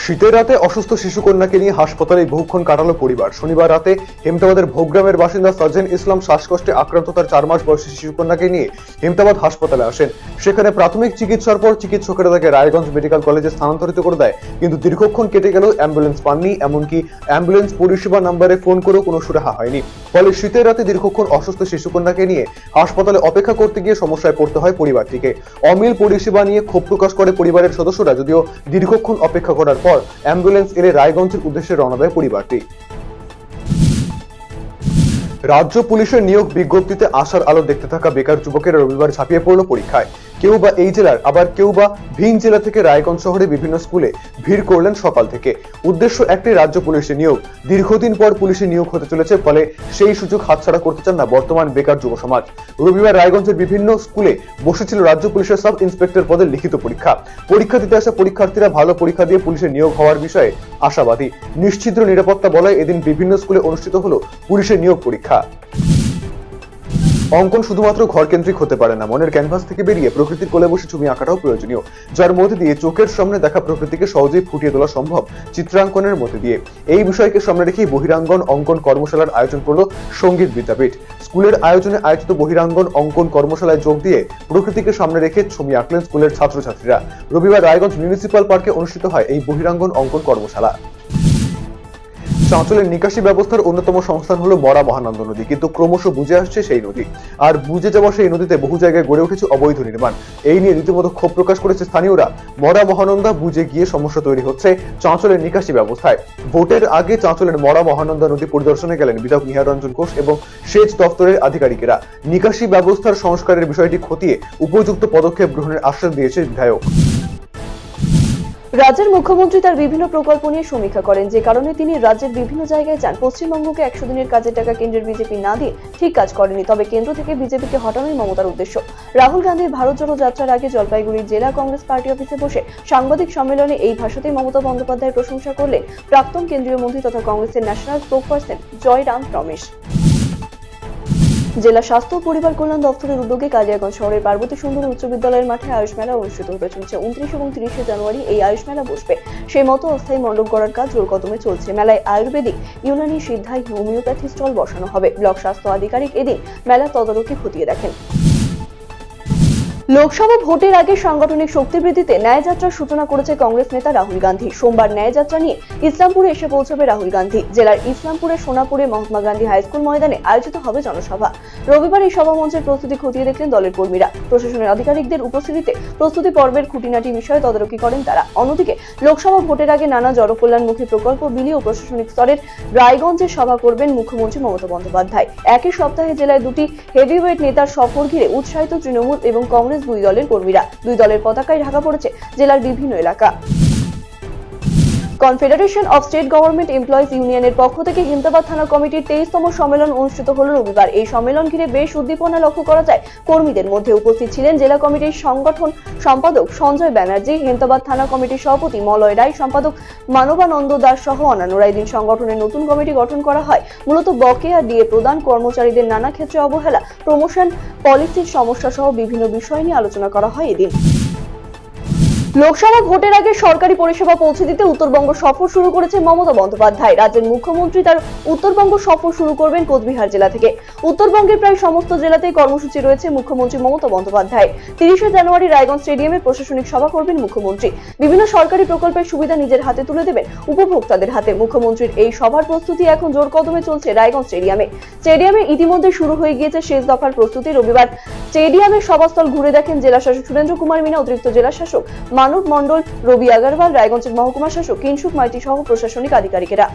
শীতের রাতে অসুস্থ শিশুকন্যাকে নিয়ে হাসপাতালে বহুক্ষণ কাটালো পরিবার। শনিবার রাতে হেমতাবাদের ভোগগ্রামের বাসিন্দা সাজেন ইসলাম শ্বাসকষ্টে আক্রান্ত তার 4 মাস বয়সী শিশুকন্যাকে নিয়ে হেমতাবাদ হাসপাতালে আসেন। সেখানে প্রাথমিক চিকিৎসার পর চিকিৎসকেরা তাকে রায়গঞ্জ মেডিকেল কলেজে স্থানান্তরিত করে দেয়, কিন্তু দীর্ঘক্ষণ কেটে গেলেও অ্যাম্বুলেন্স পাননি, এমনকি অ্যাম্বুলেন্স পরিষেবা নাম্বারে ফোন করেও কোনো সুরাহা হয়নি। ফলে শীতের রাতে দীর্ঘক্ষণ অসুস্থ শিশুকন্যাকে নিয়ে হাসপাতালে অপেক্ষা করতে গিয়ে সমস্যায় পড়তে হয় পরিবারটিকে। অমিল পরিষেবা নিয়ে ক্ষোভ প্রকাশ করে পরিবারের সদস্যরা, যদিও দীর্ঘক্ষণ অপেক্ষা করার পর অ্যাম্বুলেন্স এলে রায়গঞ্জের উদ্দেশ্যে রওনা দেয় পরিবারটি। রাজ্য পুলিশের নিয়োগ বিজ্ঞপ্তিতে আশার আলো দেখতে থাকা বেকার যুবকেরা রবিবার ঝাঁপিয়ে পড়ল পরীক্ষায়। কেউ বা এই জেলার, আবার কেউ বা ভিন জেলা থেকে রায়গঞ্জ শহরে বিভিন্ন স্কুলে ভিড় করলেন সকাল থেকে। উদ্দেশ্য একটাই, রাজ্য পুলিশে নিয়োগ। দীর্ঘদিন পর পুলিশে নিয়োগ হতে চলেছে, ফলে সেই সুযোগ হাতছাড়া করতে চান না বর্তমান বেকার যুব সমাজ। রবিবার রায়গঞ্জের বিভিন্ন স্কুলে বসেছিল রাজ্য পুলিশের সাব ইন্সপেক্টর পদের লিখিত পরীক্ষা। পরীক্ষা দিতে আসা পরীক্ষার্থীরা ভালো পরীক্ষা দিয়ে পুলিশে নিয়োগ হওয়ার বিষয়ে আশাবাদী। নিশ্চিদ্র নিরাপত্তা বলয় এদিন বিভিন্ন স্কুলে অনুষ্ঠিত হলো পুলিশের নিয়োগ পরীক্ষা। অঙ্কন শুধুমাত্র ঘর কেন্দ্রিক হতে পারে না, মনের ক্যানভাস থেকে বেরিয়ে প্রকৃতির কোলে বসে ছবি আঁকাটাও প্রয়োজনীয়, যার মধ্যে দিয়ে চোখের সামনে দেখা প্রকৃতিকে সহজেই ফুটিয়ে তোলা সম্ভব চিত্রাঙ্কনের মধ্যে দিয়ে। এই বিষয়কে সামনে রেখেই বহিরাঙ্গন অঙ্কন কর্মশালার আয়োজন করলো সঙ্গীত বিদ্যাপীঠ। স্কুলের আয়োজনে আয়োজিত বহিরাঙ্গন অঙ্কন কর্মশালায় যোগ দিয়ে প্রকৃতিকে সামনে রেখে ছবি আঁকলেন স্কুলের ছাত্রছাত্রীরা। রবিবার রায়গঞ্জ মিউনিসিপাল পার্কে অনুষ্ঠিত হয় এই বহিরাঙ্গন অঙ্কন কর্মশালা। চাঁচলের নিকাশি ব্যবস্থার অন্যতম সংস্থান হলো মরা মহানন্দা নদী, কিন্তু ক্রমশ বুঝে আসছে সেই নদী। আর বুঝে যাওয়া সেই নদীতে বহু জায়গায় গড়ে উঠেছে অবৈধ নির্মাণ। এই নিয়ে রীতিমতো ক্ষোভ প্রকাশ করেছে স্থানীয়রা। মরা মহানন্দা বুঝে গিয়ে সমস্যা তৈরি হচ্ছে চাঁচলের নিকাশি ব্যবস্থায়। ভোটের আগে চাঁচলের মরা মহানন্দা নদী পরিদর্শনে গেলেন বিধায়ক নিহার রঞ্জন ঘোষ এবং সেচ দপ্তরের আধিকারিকেরা। নিকাশি ব্যবস্থার সংস্কারের বিষয়টি খতিয়ে উপযুক্ত পদক্ষেপ গ্রহণের আশ্বাস দিয়েছে বিধায়ক। রাজ্যের মুখ্যমন্ত্রী তার বিভিন্ন প্রকল্প নিয়ে সমীক্ষা করেন, যে কারণে তিনি রাজ্যের বিভিন্ন জায়গায় যান। পশ্চিমবঙ্গকে 100 দিনের কাজের টাকা কেন্দ্রের বিজেপি না দিয়ে ঠিক কাজ করেনি, তবে কেন্দ্র থেকে বিজেপিকে হটানোই মমতার উদ্দেশ্য। রাহুল গান্ধীর ভারত জোড়ো যাত্রার আগে জলপাইগুড়ির জেলা কংগ্রেস পার্টি অফিসে বসে সাংবাদিক সম্মেলনে এই ভাষাতেই মমতা বন্দ্যোপাধ্যায়ের প্রশংসা করলেন প্রাক্তন কেন্দ্রীয় মন্ত্রী তথা কংগ্রেসের ন্যাশনাল স্পোকপারসন জয়রাম রমেশ। জেলা স্বাস্থ্য ও পরিবার কল্যাণ দপ্তরের উদ্যোগে কালিয়াগঞ্জ শহরের পার্বতী সুন্দরী উচ্চ বিদ্যালয়ের মাঠে আয়ুষ মেলা অনুষ্ঠিত হতে চলেছে। 29 এবং 30 জানুয়ারি এই আয়ুষ মেলা বসবে। সেই মতো অস্থায়ী মণ্ডপ গড়ার কাজ জোর কদমে চলছে। মেলায় আয়ুর্বেদিক, ইউনানি, সিদ্ধাই, হোমিওপ্যাথি স্টল বসানো হবে। ব্লক স্বাস্থ্য আধিকারিক এদিন মেলা তদারকি খতিয়ে দেখেন। লোকসভা ভোটের আগে সাংগঠনিক শক্তি বৃদ্ধিতে ন্যায়যাত্রার সূচনা করেছে কংগ্রেস নেতা রাহুল গান্ধী। সোমবার ন্যায়যাত্রা নিয়ে ইসলামপুরে এসে পৌঁছবে রাহুল গান্ধী। জেলার ইসলামপুরের সোনাপুরে মহাত্মা গান্ধী হাই স্কুল ময়দানে আয়োজিত হবে জনসভা। রবিবার এই সভা মঞ্চের প্রস্তুতি খতিয়ে দেখলেন দলের কর্মীরা। প্রশাসনের আধিকারিকদের উপস্থিতিতে প্রস্তুতি পর্বের খুঁটিনাটি বিষয়ে তদারকি করেন তারা। অন্যদিকে লোকসভা ভোটের আগে নানা জনকল্যাণমুখী প্রকল্প বিলি ও প্রশাসনিক স্তরের রায়গঞ্জে সভা করবেন মুখ্যমন্ত্রী মমতা বন্দ্যোপাধ্যায়। একই সপ্তাহে জেলায় দুটি হেভিওয়েট নেতার সফর ঘিরে উৎসাহিত তৃণমূল এবং কংগ্রেস দুই দলের কর্মীরা। দুই দলের পতাকায় ঢাকা পড়েছে জেলার বিভিন্ন এলাকা। Confederation of state government employees ইউনিয়নের পক্ষ থেকে হেমতাবাদ থানা কমিটির 23তম সম্মেলন অনুষ্ঠিত হল রবিবার। এই সম্মেলন ঘিরে বেশ উদ্দীপনা লক্ষ্য করা যায় কর্মীদের মধ্যে। উপস্থিত ছিলেন জেলা কমিটির সংগঠন সম্পাদক সঞ্জয় ব্যানার্জি, হেমতাবাদ থানা কমিটির সভাপতি মলয় রায়, সম্পাদক মানবানন্দ দাস সহ অন্যান্যরা। এদিন সংগঠনের নতুন কমিটি গঠন করা হয়। মূলত বকেয়া দিয়ে প্রদান, কর্মচারীদের নানা ক্ষেত্রে অবহেলা, প্রমোশন পলিসির সমস্যা সহ বিভিন্ন বিষয় নিয়ে আলোচনা করা হয় এদিন। লোকসভা ভোটের আগে সরকারি পরিষেবা পৌঁছে দিতে উত্তরবঙ্গ সফর শুরু করেছে মমতা বন্দ্যোপাধ্যায়। রাজ্যের মুখ্যমন্ত্রী তার উত্তরবঙ্গ সফর শুরু করবেন কোচবিহার জেলা থেকে। উত্তরবঙ্গের প্রায় সমস্ত জেলাতেই কর্মসূচি রয়েছে মুখ্যমন্ত্রী মমতা বন্দ্যোপাধ্যায়। 30 জানুয়ারি রায়গঞ্জ স্টেডিয়ামে প্রশাসনিক সভা করবেন মুখ্যমন্ত্রী। বিভিন্ন সরকারি প্রকল্পের সুবিধা নিজের হাতে তুলে দেবেন উপভোক্তাদের হাতে। মুখ্যমন্ত্রীর এই সভার প্রস্তুতি এখন জোর কদমে চলছে রায়গঞ্জ স্টেডিয়ামে ইতিমধ্যে শুরু হয়ে গিয়েছে শেষ দফার প্রস্তুতি। রবিবার স্টেডিয়ামের সভাস্থল ঘুরে দেখেন জেলা শাসক সুরেন্দ্র কুমার মিনা, অতিরিক্ত জেলা শাসক মানব মন্ডল, রবি আগরওয়াল, রায়গঞ্জের মহকুমা শাসক কিনসুক মাইতি সহ প্রশাসনিক আধিকারিকেরা।